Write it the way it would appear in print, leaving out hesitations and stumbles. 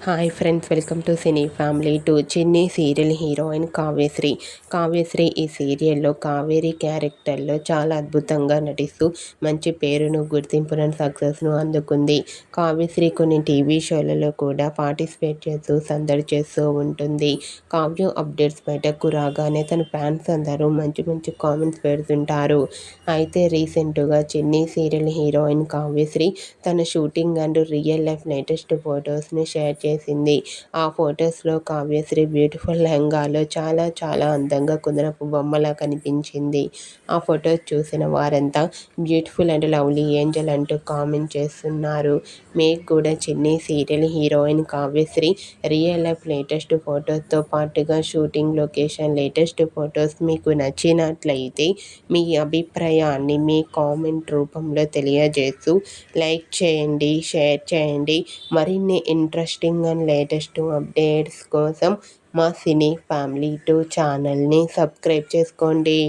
Hi friends, welcome to cine family to. చిన్ని serial heroine Kavyasri ఈ సీరియల్లో కావేరి క్యారెక్టర్లో చాలా అద్భుతంగా నటిస్తూ మంచి పేరును, గుర్తింపును, సక్సెస్ను అందుకుంది. కావ్యశ్రీ కొన్ని టీవీ షోలలో కూడా పార్టిసిపేట్ చేస్తూ సందడి చేస్తూ ఉంటుంది. కావ్య అప్డేట్స్ బయటకు రాగానే తన ఫ్యాన్స్ అందరూ మంచి మంచి కామెంట్స్ పెడుతుంటారు. అయితే రీసెంట్గా చిన్ని సీరియల్ హీరోయిన్ కావ్యశ్రీ తన shooting and real life latest ఫొటోస్ని షేర్ చేసింది. ఆ ఫొటోస్లో కావ్యశ్రీ బ్యూటిఫుల్ లెహంగాలో చాలా చాలా అందంగా కుదరపు బొమ్మలా కనిపించింది. ఆ ఫొటోస్ చూసిన వారంతా బ్యూటిఫుల్ అండ్ లవ్లీ ఏంజల్ అంటూ కామెంట్ చేస్తున్నారు. మీకు కూడా Chinni serial heroine Kavyasri real life latest ఫొటోస్తో పాటుగా షూటింగ్ లొకేషన్ లేటెస్ట్ ఫొటోస్ మీకు నచ్చినట్లయితే మీ అభిప్రాయాన్ని మీ కామెంట్ రూపంలో తెలియజేస్తూ లైక్ చేయండి, షేర్ చేయండి. మరిన్ని ఇంట్రెస్టింగ్ అండ్ లేటెస్ట్ అప్డేట్స్ కోసం మా సినీ ఫ్యామిలీ 2 ఛానల్ని సబ్స్క్రైబ్ చేసుకోండి.